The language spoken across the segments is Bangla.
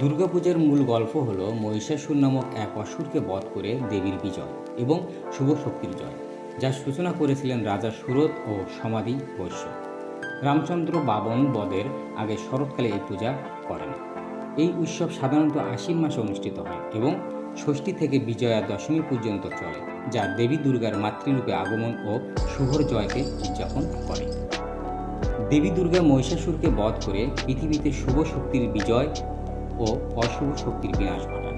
দুর্গাপূজার মূল গল্প হল মহিষাসুর নামক এক অসুরকে বধ করে দেবীর বিজয় এবং শুভ শক্তির জয়, যার সূচনা করেছিলেন রাজা সুরত ও সমাধি বৈশ্য। রামচন্দ্র বাবন বধের আগে শরৎকালে এই পূজা করেন। এই উৎসব সাধারণত আশ্বিন মাসে অনুষ্ঠিত হয় এবং ষষ্ঠী থেকে বিজয়া দশমী পর্যন্ত চলে, যা দেবী দুর্গার মাতৃরূপে আগমন ও শুভর জয়কে উদযাপন করে। দেবী দুর্গা মহিষাসুরকে বধ করে পৃথিবীতে শুভ শক্তির বিজয় ও অশুভ শক্তির বিনাশ ঘটান।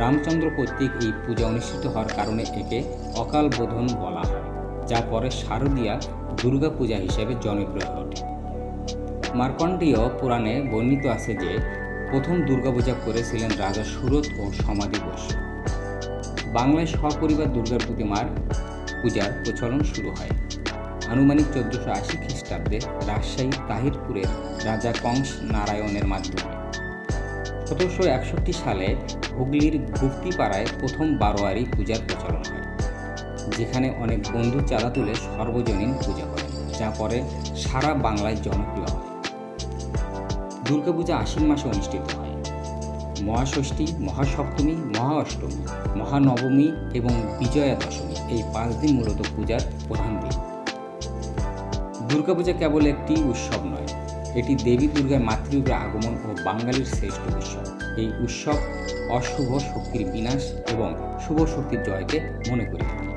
রামচন্দ্র কর্তৃক এই পূজা অনুষ্ঠিত হওয়ার কারণে একে অকাল বোধন বলা হয়, যা পরে শারদীয়া দুর্গা পূজা হিসেবে জনপ্রিয় হয়ে ওঠে। মার্কণ্ডেয় পুরাণে বর্ণিত আছে যে প্রথম দুর্গাপূজা করেছিলেন রাজা সুরত ও সমাধি বৈশ্য। বাংলায় সপরিবার দুর্গার প্রতিমার পূজার প্রচলন শুরু হয় আনুমানিক 1480 খ্রিস্টাব্দে রাজশাহী তাহিরপুরের রাজা কংস নারায়ণের মাধ্যমে। 1761 সালে হুগলির গুপ্তিপাড়ায় প্রথম বারোয়ারি পূজার প্রচলন হয়, যেখানে অনেক বন্ধু চাঁদা তুলে সর্বজনীন পূজা করে, যা পরে সারা বাংলায় জনপ্রিয় হয়। দুর্গাপূজা আশ্বিন মাসে অনুষ্ঠিত হয়। মহাষষ্ঠী, মহাসপ্তমী, মহা অষ্টমী, মহানবমী এবং বিজয়া দশমী এই 5 দিন মূলত পূজার প্রধান দিন। দুর্গাপূজা কেবল একটি উৎসব নয়, এটি দেবী দুর্গার মাতৃরূপে আগমন ও বাঙালির শ্রেষ্ঠ উৎসব। এই উৎসব অশুভ শক্তির বিনাশ এবং শুভ শক্তির জয়কে মনে করিয়ে দেয়।